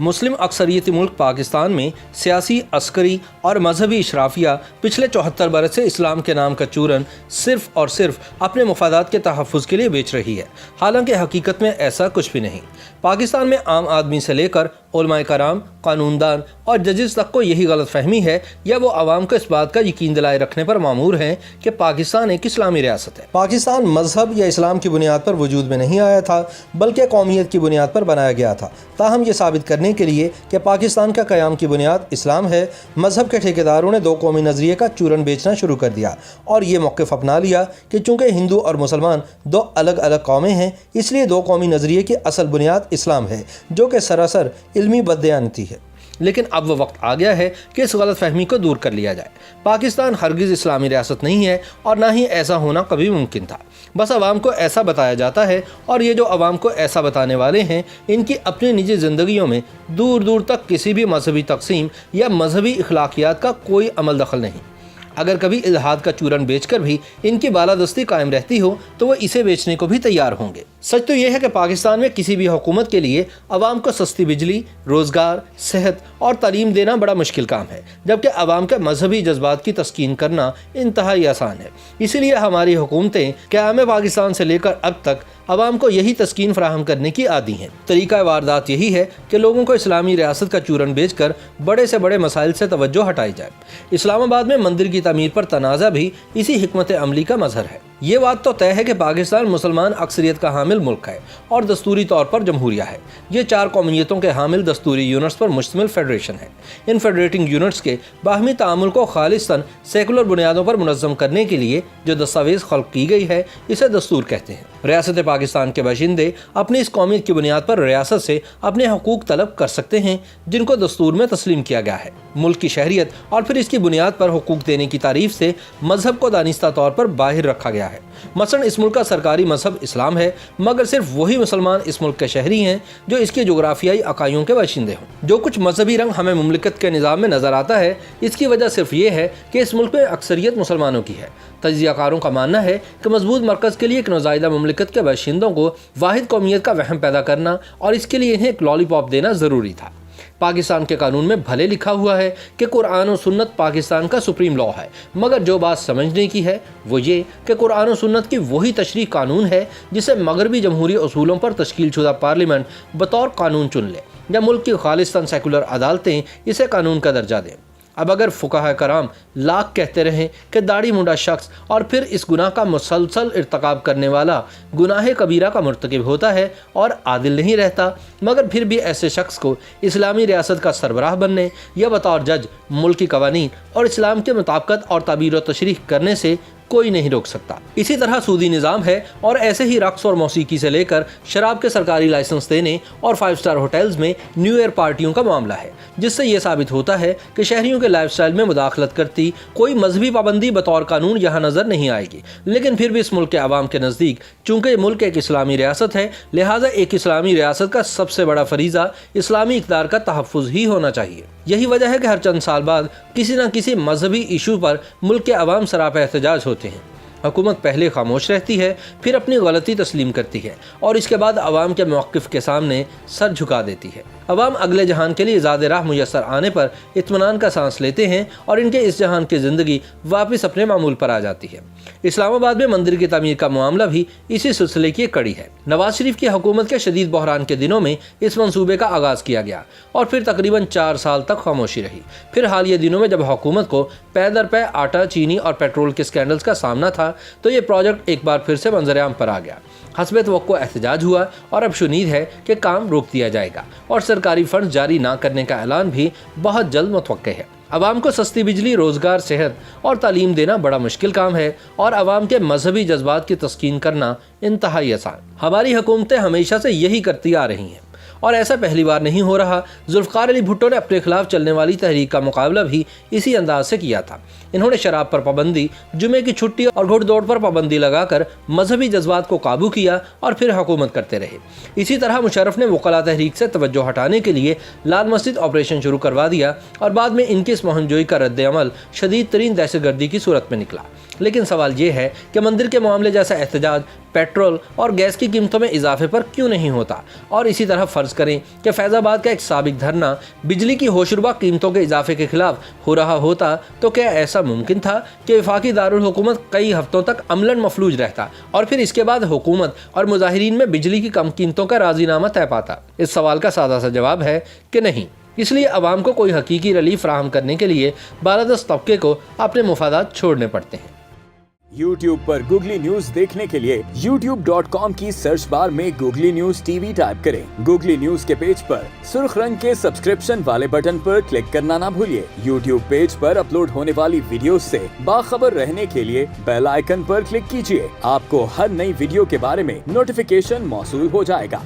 मुस्लिम अक्सरियती मुल्क पाकिस्तान में सियासी, अस्करी और मजहबी इशराफिया पिछले 74 बरस से इस्लाम के नाम का चूरन सिर्फ और सिर्फ अपने मफादात के तहफ़्फ़ुज़ के लिए बेच रही है, हालांकि हकीकत में ऐसा कुछ भी नहीं। पाकिस्तान में आम आदमी से लेकर उलमाए कराम, कानूनदान और जजेस तक को यही गलत फहमी है या वो आवाम को इस बात का यकीन दिलाए रखने पर मामूर हैं कि पाकिस्तान एक इस्लामी रियासत है। पाकिस्तान मजहब या इस्लाम की बुनियाद पर वजूद में नहीं आया था, बल्कि कौमियत की बुनियाद पर बनाया गया था। ताहम ये साबित करने के लिए कि पाकिस्तान का क़याम की बुनियाद इस्लाम है, मजहब के ठेकेदारों ने दो कौमी नज़रिए का चूरन बेचना शुरू कर दिया और ये मौक़िफ़ अपना लिया कि चूँकि हिंदू और मुसलमान दो अलग अलग कौमें हैं, इसलिए दो कौमी नज़रिए की असल बुनियाद इस्लाम है, जो कि सरासर इल्मी बददयानती है। लेकिन अब वो वक्त आ गया है कि इस गलत फहमी को दूर कर लिया जाए। पाकिस्तान हरगिज़ इस्लामी रियासत नहीं है और ना ही ऐसा होना कभी मुमकिन था। बस आवाम को ऐसा बताया जाता है और ये जो आवाम को ऐसा बताने वाले हैं, इनकी अपनी निजी ज़िंदगियों में दूर दूर तक किसी भी मजहबी तक़सीम या मजहबी अखलाकियात का कोई अमल दखल नहीं। अगर कभी इल्हाद का चूरन बेचकर भी इनकी बालादस्ती कायम रहती हो तो वो इसे बेचने को भी तैयार होंगे। सच तो यह है कि पाकिस्तान में किसी भी हुकूमत के लिए आवाम को सस्ती बिजली, रोज़गार, सेहत और तालीम देना बड़ा मुश्किल काम है, जबकि आवाम के मजहबी जज्बात की तस्कीन करना इंतहाई आसान है। इसीलिए हमारी हुकूमतें क़याम पाकिस्तान से लेकर अब तक आवाम को यही तस्कीन फराहम करने की आदी हैं। तरीका वारदात यही है कि लोगों को इस्लामी रियासत का चूरन बेचकर बड़े से बड़े मसाइल से तवज्जो हटाई जाए। इस्लामाबाद में मंदिर की तमीर पर तनाज़ा भी इसी हिकमत अमली का मजहर है। ये बात तो तय है कि पाकिस्तान मुसलमान अक्सरियत का हामिल मुल्क है और दस्तूरी तौर पर जमहूरिया है। ये चार कौमियतों के हामिल दस्तूरी यूनिट्स पर मुश्तमिल फेडरेशन है। इन फेडरेटिंग यूनिट्स के बाहमी तामुल को खालिस्तन सेकुलर बुनियादों पर मुनज़्ज़म करने के लिए जो दस्तावेज़ खल्क़ की गई है, इसे दस्तूर कहते हैं। रियासत पाकिस्तान के बाशिंदे अपनी इस कौमियत की बुनियाद पर रियासत से अपने हकूक़ तलब कर सकते हैं, जिनको दस्तूर में तस्लीम किया गया है। मुल्क की शहरियत और फिर इसकी बुनियाद पर हकूक़ देने की तारीफ से मजहब को दानिस्ता तौर पर बाहिर रखा गया है। मसलन इस मुल्क का सरकारी मजहब इस्लाम है, मगर सिर्फ वही मुसलमान इस मुल्क के शहरी हैं जो इसके जोग्राफियाई अकाइयों के बाशिंदे हों। जो कुछ मजहबी रंग हमें मुमलिकत के निज़ाम में नज़र आता है, इसकी वजह सिर्फ ये है कि इस मुल्क में अक्सरियत मुसलमानों की है। तज्ज़ियाकारों का मानना है कि मजबूत मरकज़ के लिए एक नौज़ायदा मुमलिकत के बाशिंदों को वाहिद कौमियत का वहम पैदा करना और इसके लिए इन्हें एक लॉलीपॉप देना ज़रूरी था। पाकिस्तान के कानून में भले लिखा हुआ है कि कुरान और सुन्नत पाकिस्तान का सुप्रीम लॉ है, मगर जो बात समझने की है वो ये कि कुरान और सुन्नत की वही तशरीह कानून है जिसे मगरबी जमहूरी असूलों पर तश्कील शुदा पार्लियामेंट बतौर कानून चुन ले या मुल्क की खालिस्तान सेकुलर अदालतें इसे कानून का दर्जा दें। अब अगर फुकाहा कराम लाख कहते रहें कि दाढ़ी मुंडा शख्स और फिर इस गुनाह का मुसलसल इर्तकाब करने वाला गुनाह कबीरा का मुर्तकिब होता है और आदिल नहीं रहता, मगर फिर भी ऐसे शख्स को इस्लामी रियासत का सरबराह बनने या बतौर जज मुल्की कवानीन और इस्लाम के मुताबिकत और ताबीर व तशरीह करने से कोई नहीं रोक सकता। इसी तरह सूदी निज़ाम है और ऐसे ही रक्स और मौसीकी से लेकर शराब के सरकारी लाइसेंस देने और 5 स्टार होटल्स में न्यू ईयर पार्टियों का मामला है, जिससे ये साबित होता है कि शहरियों के लाइफस्टाइल में मुदाखलत करती कोई मजहबी पाबंदी बतौर कानून यहाँ नज़र नहीं आएगी। लेकिन फिर भी इस मुल्क के आवाम के नज़दीक चूँकि मुल्क एक इस्लामी रियासत है, लिहाजा एक इस्लामी रियासत का सबसे बड़ा फरीज़ा इस्लामी इक़्तिदार का तहफ़्फ़ुज़ ही होना चाहिए। यही वजह है कि हर चंद साल बाद किसी न किसी मजहबी इशू पर मुल्क के अवाम सरापा एहतजाज होते हैं। हुकूमत पहले खामोश रहती है, फिर अपनी गलती तस्लीम करती है और इसके बाद अवाम के मौक़िफ़ के सामने सर झुका देती है। अवाम अगले जहान के लिए ज़्यादा राह मुयस्सर आने पर इत्मीनान का सांस लेते हैं और इनके इस जहान की ज़िंदगी वापस अपने मामूल पर आ जाती है। इस्लामाबाद में मंदिर की तमीर का मामला भी इसी सिलसिले की एक कड़ी है। नवाज शरीफ की हुकूमत के शदीद बहरान के दिनों में इस मंसूबे का आगाज़ किया गया और फिर तकरीबन 4 साल तक खामोशी रही। फिर हालिया दिनों में जब हुकूमत को पै दर पै आटा, चीनी और पेट्रोल के स्कैंडल्स का सामना था, तो ये प्रोजेक्ट एक बार फिर से मंजर-ए-आम पर आ गया। हस्बे तवक्को एहतजाज हुआ और अब शुनीद है कि काम रोक दिया जाएगा और सरकारी फंड जारी ना करने का ऐलान भी बहुत जल्द मुतवक्के है। अवाम को सस्ती बिजली, रोज़गार, सेहत और तालीम देना बड़ा मुश्किल काम है और अवाम के मजहबी जज्बात की तस्कीन करना इंतहाई आसान। हमारी हुकूमतें हमेशा से यही करती आ रही हैं और ऐसा पहली बार नहीं हो रहा। जुल्फ़िकार अली भुट्टो ने अपने खिलाफ चलने वाली तहरीक का मुकाबला भी इसी अंदाज से किया था। इन्होंने शराब पर पाबंदी, जुमे की छुट्टी और घुड़दौड़ पर पाबंदी लगाकर मजहबी जज्बात को काबू किया और फिर हुकूमत करते रहे। इसी तरह मुशर्रफ ने वकला तहरीक से तवज्जो हटाने के लिए लाल मस्जिद ऑपरेशन शुरू करवा दिया और बाद में इनकी इस मुहिमजोई का रद्द अमल शदीद तरीन दहशतगर्दी की सूरत में निकला। लेकिन सवाल ये है कि मंदिर के मामले जैसा एहतजाज पेट्रोल और गैस की कीमतों में इजाफे पर क्यों नहीं होता। और इसी तरह फ़र्ज़ करें कि फैज़ाबाद का एक साबिक धरना बिजली की होशरुबा कीमतों के इजाफे के खिलाफ हो रहा होता तो क्या ऐसा मुमकिन था कि वफाकी दारुल हुकूमत कई हफ्तों तक अमलन मफलूज रहता और फिर इसके बाद हुकूमत और मुजाहिरीन में बिजली की कम कीमतों का राजीनामा तय पाता? इस सवाल का सादा सा जवाब है कि नहीं। इसलिए अवाम को कोई हकीकी रिलीफ फराहम करने के लिए बालादस्त तबके को अपने मुफादात छोड़ने पड़ते हैं। YouTube पर गूगली न्यूज देखने के लिए youtube.com की सर्च बार में गूगली न्यूज टीवी टाइप करें। गूगली न्यूज के पेज पर सुर्ख रंग के सब्सक्रिप्शन वाले बटन पर क्लिक करना ना भूलिए। YouTube पेज पर अपलोड होने वाली वीडियोस से बाखबर रहने के लिए बेल आइकन पर क्लिक कीजिए। आपको हर नई वीडियो के बारे में नोटिफिकेशन मौसूल हो जाएगा।